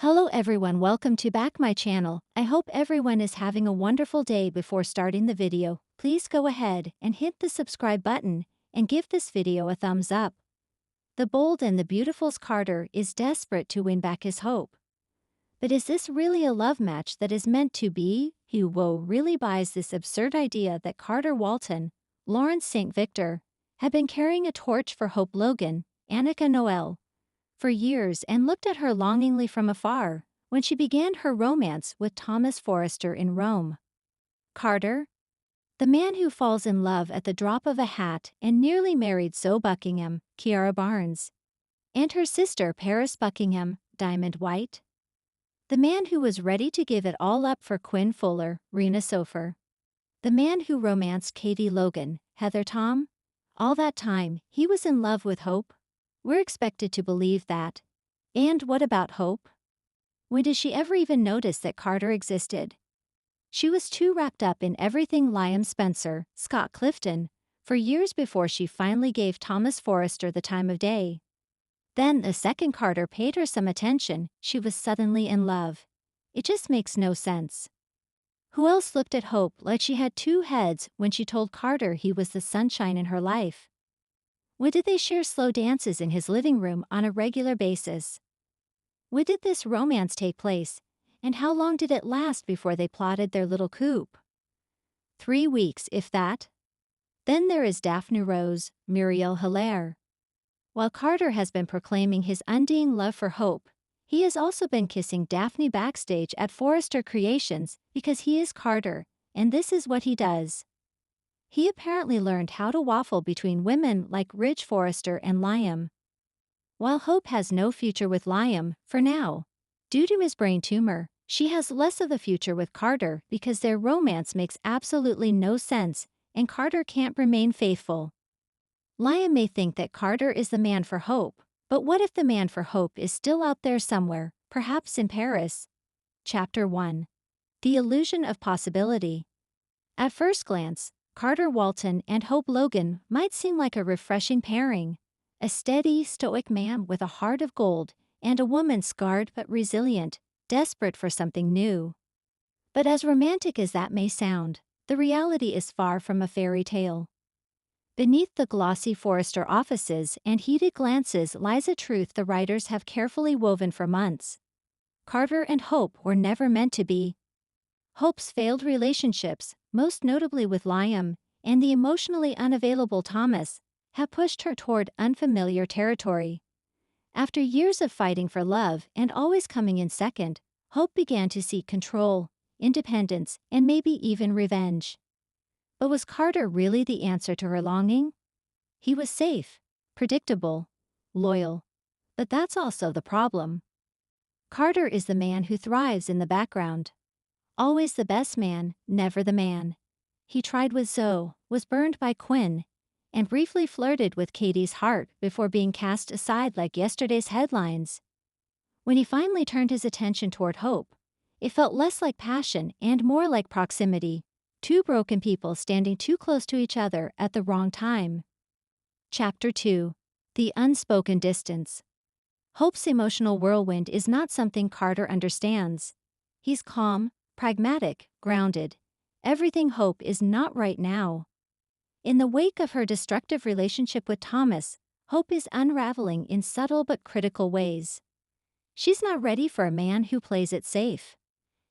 Hello everyone, welcome to back my channel. I hope everyone is having a wonderful day. Before starting the video, please go ahead and hit the subscribe button and give this video a thumbs up. The bold and the beautiful Carter is desperate to win back his hope. But is this really a love match that is meant to be? Hugo really buys this absurd idea that Carter Walton, Lawrence St. Victor, had been carrying a torch for Hope Logan, Annika Noel, for years and looked at her longingly from afar when she began her romance with Thomas Forrester in Rome. Carter, the man who falls in love at the drop of a hat and nearly married Zoe Buckingham, Kiara Barnes, and her sister Paris Buckingham, Diamond White. The man who was ready to give it all up for Quinn Fuller, Rena Sofer. The man who romanced Katie Logan, Heather Tom. All that time, he was in love with Hope. We're expected to believe that. And what about Hope? When did she ever even notice that Carter existed? She was too wrapped up in everything Liam Spencer, Scott Clifton, for years before she finally gave Thomas Forrester the time of day. Then the second Carter paid her some attention, she was suddenly in love. It just makes no sense. Who else looked at Hope like she had two heads when she told Carter he was the sunshine in her life? When did they share slow dances in his living room on a regular basis? When did this romance take place, and how long did it last before they plotted their little coup? 3 weeks, if that. Then there is Daphne Rose, Muriel Hilaire. While Carter has been proclaiming his undying love for Hope, he has also been kissing Daphne backstage at Forrester Creations because he is Carter, and this is what he does. He apparently learned how to waffle between women like Ridge Forrester and Liam. While Hope has no future with Liam, for now, due to his brain tumor, she has less of a future with Carter because their romance makes absolutely no sense and Carter can't remain faithful. Liam may think that Carter is the man for Hope, but what if the man for Hope is still out there somewhere, perhaps in Paris? Chapter 1. The Illusion of Possibility. At first glance, Carter Walton and Hope Logan might seem like a refreshing pairing. A steady, stoic man with a heart of gold and a woman scarred but resilient, desperate for something new. But as romantic as that may sound, the reality is far from a fairy tale. Beneath the glossy Forrester offices and heated glances lies a truth the writers have carefully woven for months. Carter and Hope were never meant to be. Hope's failed relationships, most notably with Liam, and the emotionally unavailable Thomas, have pushed her toward unfamiliar territory. After years of fighting for love and always coming in second, Hope began to seek control, independence, and maybe even revenge. But was Carter really the answer to her longing? He was safe, predictable, loyal. But that's also the problem. Carter is the man who thrives in the background. Always the best man, never the man. He tried with Zoe, was burned by Quinn, and briefly flirted with Katie's heart before being cast aside like yesterday's headlines. When he finally turned his attention toward Hope, it felt less like passion and more like proximity, two broken people standing too close to each other at the wrong time. Chapter 2. The Unspoken Distance. Hope's emotional whirlwind is not something Carter understands. He's calm, pragmatic, grounded. Everything Hope is not right now. In the wake of her destructive relationship with Thomas, Hope is unraveling in subtle but critical ways. She's not ready for a man who plays it safe.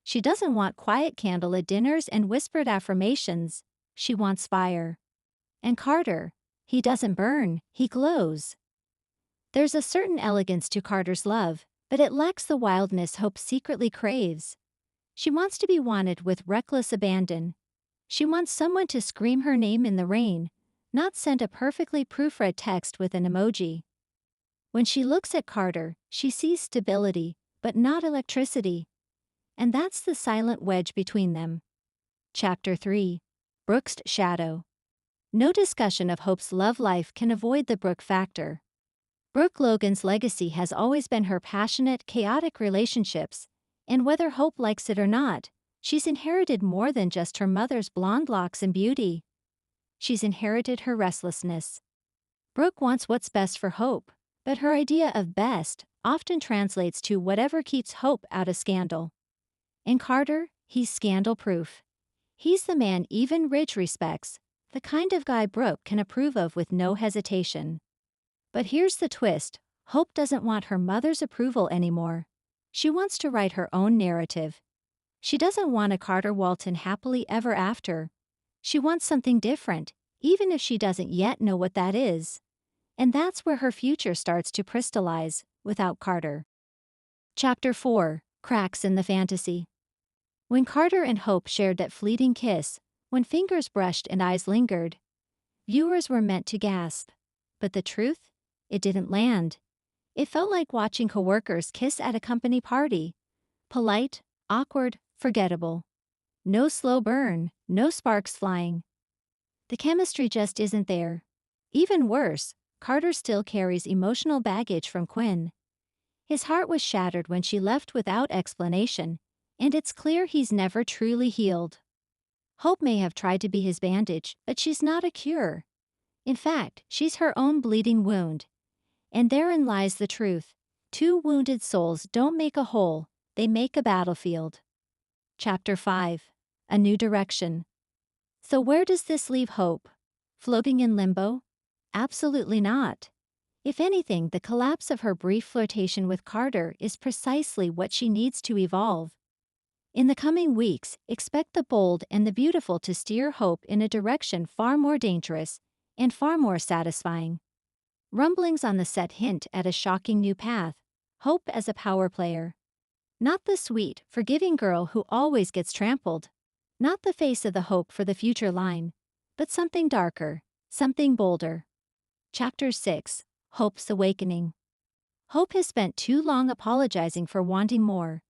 She doesn't want quiet candlelit dinners and whispered affirmations. She wants fire. And Carter, he doesn't burn, he glows. There's a certain elegance to Carter's love, but it lacks the wildness Hope secretly craves. She wants to be wanted with reckless abandon. She wants someone to scream her name in the rain, not send a perfectly proofread text with an emoji. When she looks at Carter, she sees stability, but not electricity. And that's the silent wedge between them. Chapter 3. Brooke's Shadow. No discussion of Hope's love life can avoid the Brooke factor. Brooke Logan's legacy has always been her passionate, chaotic relationships, and whether Hope likes it or not, she's inherited more than just her mother's blonde locks and beauty. She's inherited her restlessness. Brooke wants what's best for Hope, But her idea of best often translates to whatever keeps Hope out of scandal. In Carter, he's scandal-proof. He's the man even Ridge respects, the kind of guy Brooke can approve of with no hesitation. But here's the twist: Hope doesn't want her mother's approval anymore. She wants to write her own narrative. She doesn't want a Carter Walton happily ever after. She wants something different, even if she doesn't yet know what that is. And that's where her future starts to crystallize, without Carter. Chapter 4: Cracks in the Fantasy. When Carter and Hope shared that fleeting kiss, when fingers brushed and eyes lingered, viewers were meant to gasp. But the truth? It didn't land. It felt like watching coworkers kiss at a company party. Polite, awkward, forgettable. No slow burn, no sparks flying. The chemistry just isn't there. Even worse, Carter still carries emotional baggage from Quinn. His heart was shattered when she left without explanation, and it's clear he's never truly healed. Hope may have tried to be his bandage, but she's not a cure. In fact, she's her own bleeding wound. And therein lies the truth. Two wounded souls don't make a whole, they make a battlefield. Chapter 5: A New Direction. So where does this leave Hope? Floating in limbo? Absolutely not. If anything, the collapse of her brief flirtation with Carter is precisely what she needs to evolve. In the coming weeks, expect the bold and the beautiful to steer Hope in a direction far more dangerous and far more satisfying. Rumblings on the set hint at a shocking new path: Hope as a power player. Not the sweet, forgiving girl who always gets trampled. Not the face of the hope for the future line, but something darker, something bolder. Chapter 6: Hope's Awakening. Hope has spent too long apologizing for wanting more.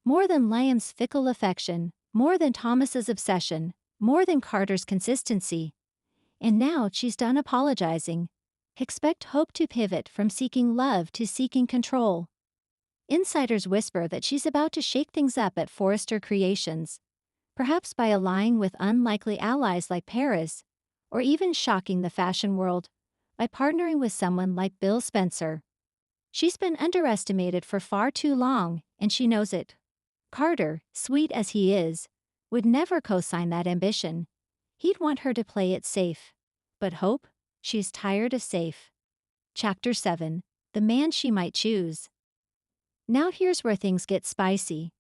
More than Liam's fickle affection, more than Thomas's obsession, more than Carter's consistency. And now she's done apologizing. Expect Hope to pivot from seeking love to seeking control. Insiders whisper that she's about to shake things up at Forrester Creations, perhaps by allying with unlikely allies like Paris, or even shocking the fashion world by partnering with someone like Bill Spencer. She's been underestimated for far too long, and she knows it. Carter, sweet as he is, would never co-sign that ambition. He'd want her to play it safe. But Hope? She's tired of safe. Chapter 7: The Man She Might Choose. Now here's where things get spicy.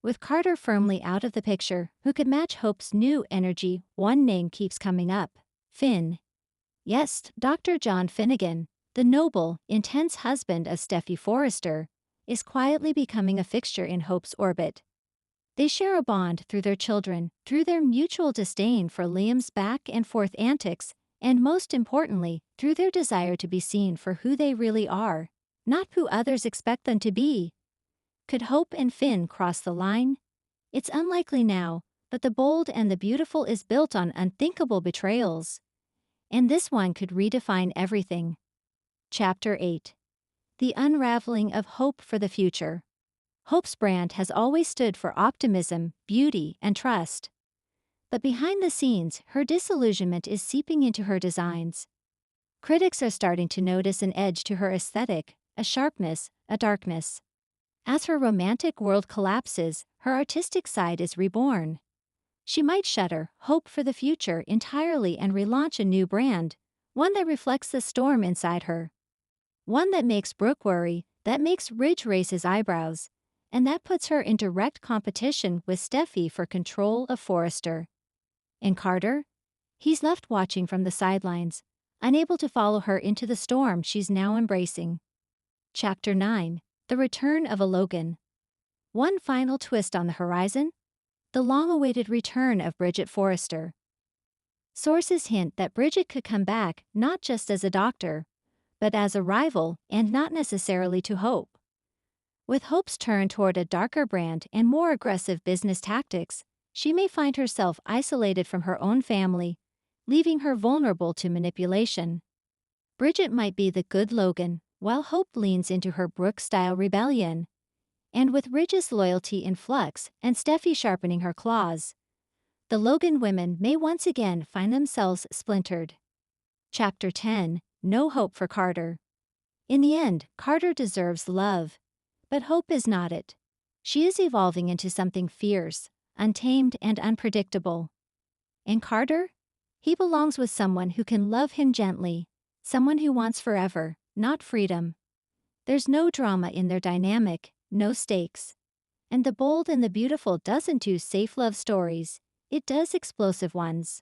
With Carter firmly out of the picture, who could match Hope's new energy, one name keeps coming up: Finn. Yes, Dr. John Finnegan, the noble, intense husband of Steffi Forrester, is quietly becoming a fixture in Hope's orbit. They share a bond through their children, through their mutual disdain for Liam's back-and-forth antics, and most importantly, through their desire to be seen for who they really are, not who others expect them to be. Could Hope and Finn cross the line? It's unlikely now, but the bold and the beautiful is built on unthinkable betrayals. And this one could redefine everything. Chapter 8: The Unraveling of Hope for the Future. Hope's brand has always stood for optimism, beauty, and trust. But behind the scenes, her disillusionment is seeping into her designs. Critics are starting to notice an edge to her aesthetic, a sharpness, a darkness. As her romantic world collapses, her artistic side is reborn. She might shutter Hope for the future entirely and relaunch a new brand, one that reflects the storm inside her. One that makes Brooke worry, that makes Ridge raise his eyebrows, and that puts her in direct competition with Steffi for control of Forrester. And Carter? He's left watching from the sidelines, unable to follow her into the storm she's now embracing. Chapter 9: The Return of a Logan. One final twist on the horizon: the long-awaited return of Bridget Forrester. Sources hint that Bridget could come back not just as a doctor, but as a rival and not necessarily to Hope. With Hope's turn toward a darker brand and more aggressive business tactics, she may find herself isolated from her own family, leaving her vulnerable to manipulation. Bridget might be the good Logan, while Hope leans into her Brooke-style rebellion. And with Ridge's loyalty in flux and Steffi sharpening her claws, the Logan women may once again find themselves splintered. Chapter 10: No Hope for Carter. In the end, Carter deserves love. But Hope is not it. She is evolving into something fierce, untamed, and unpredictable. And Carter? He belongs with someone who can love him gently, someone who wants forever, not freedom. There's no drama in their dynamic, no stakes. And The Bold and the Beautiful doesn't do safe love stories, it does explosive ones.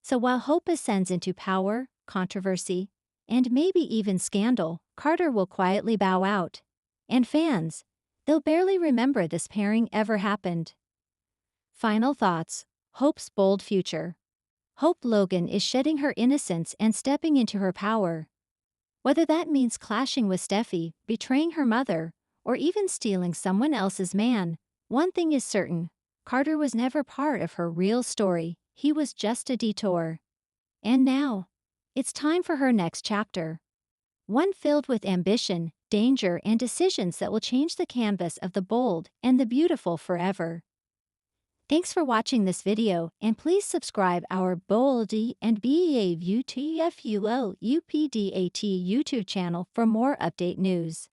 So while Hope ascends into power, controversy, and maybe even scandal, Carter will quietly bow out. And fans, they'll barely remember this pairing ever happened. Final thoughts. Hope's bold future. Hope Logan is shedding her innocence and stepping into her power. Whether that means clashing with Steffi, betraying her mother, or even stealing someone else's man, one thing is certain: Carter was never part of her real story, he was just a detour. And now, it's time for her next chapter. One filled with ambition, danger, and decisions that will change the canvas of The Bold and the Beautiful forever. Thanks for watching this video, and please subscribe our Bold and Beautiful UPDAT YouTube channel for more update news.